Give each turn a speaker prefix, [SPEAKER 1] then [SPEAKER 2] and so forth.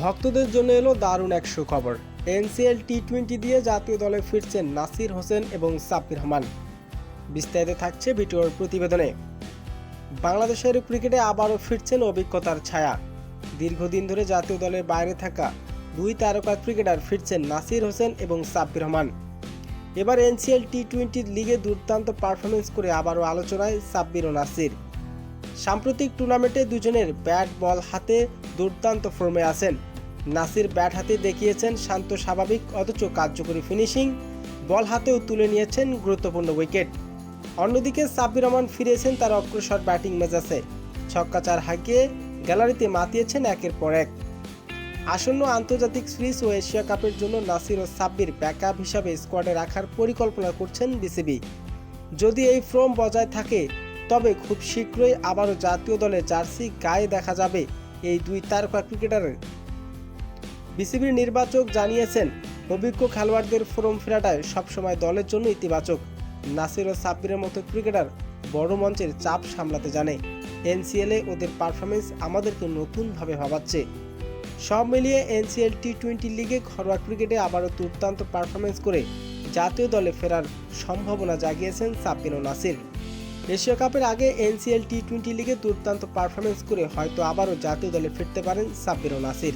[SPEAKER 1] ভক্তদের জন্য এলো দারুণ এক সুখবর। এনসিএল টি-20 দিয়ে জাতীয় দলে ফিরছেন নাসির হোসেন এবং সাব্বির রহমান। বিস্তারিত থাকছে ভিডিওর প্রতিবেদনে। বাংলাদেশের ক্রিকেটে আবারও ফিরছেন অভিজ্ঞতার ছায়া। দীর্ঘদিন ধরে জাতীয় দলের বাইরে থাকা দুই তারকা ক্রিকেটার ফিরছেন নাসির হোসেন এবং সাব্বির রহমান। এবার এনসিএল টি-20 লিগে দুর্দান্ত পারফরমেন্স করে আবারও আলোচনায় সাব্বির ও নাসির। সাম্প্রতিক টুর্নামেন্টে দুজনের ব্যাট বল হাতে দুর্দান্ত ফর্মে আছেন। নাসির ব্যাট হাতে দেখিয়েছেন শান্ত স্বাভাবিক অথচ কার্যকরী ফিনিশিং, বল হাতেও তুলে নিয়েছেন গুরুত্বপূর্ণ উইকেট। অন্যদিকে সাব্বির রহমান ফিরেছেন তার অগ্রসর ব্যাটিং মেজাজে, ছক্কা চার হাঁকিয়ে গ্যালারিতে মাতিয়েছেন একের পর এক। আসন্ন আন্তর্জাতিক সিরিজ ও এশিয়া কাপের জন্য নাসির ও সাব্বির ব্যাকআপ হিসাবে স্কোয়াডে রাখার পরিকল্পনা করছেন বিসিবি। যদি এই ফর্ম বজায় থাকে তবে খুব শীঘ্রই আবারও জাতীয় দলে জার্সি গায়ে দেখা যাবে এই দুই তারকা ক্রিকেটারের। বিসিবির নির্বাচক জানিয়েছেন, অভিজ্ঞ খেলোয়াড়দের ফর্ম ফেরাটায় সবসময় দলের জন্য ইতিবাচক। নাসির ও সাব্বিরের মতো ক্রিকেটার বড় মঞ্চের চাপ সামলাতে জানে। এনসিএলে ওদের পারফরমেন্স আমাদেরকে নতুনভাবে ভাবাচ্ছে। সব মিলিয়ে এনসিএল টি-20 লিগে ঘরোয়া ক্রিকেটে আবারও দুর্দান্ত পারফরমেন্স করে জাতীয় দলে ফেরার সম্ভাবনা জাগিয়েছেন সাব্বির ও নাসির। এশিয়া কাপের আগে এনসিএল টি-20 লিগে দুর্দান্ত পারফরমেন্স করে হয়তো আবারও জাতীয় দলে ফিরতে পারেন সাব্বির ও নাসির।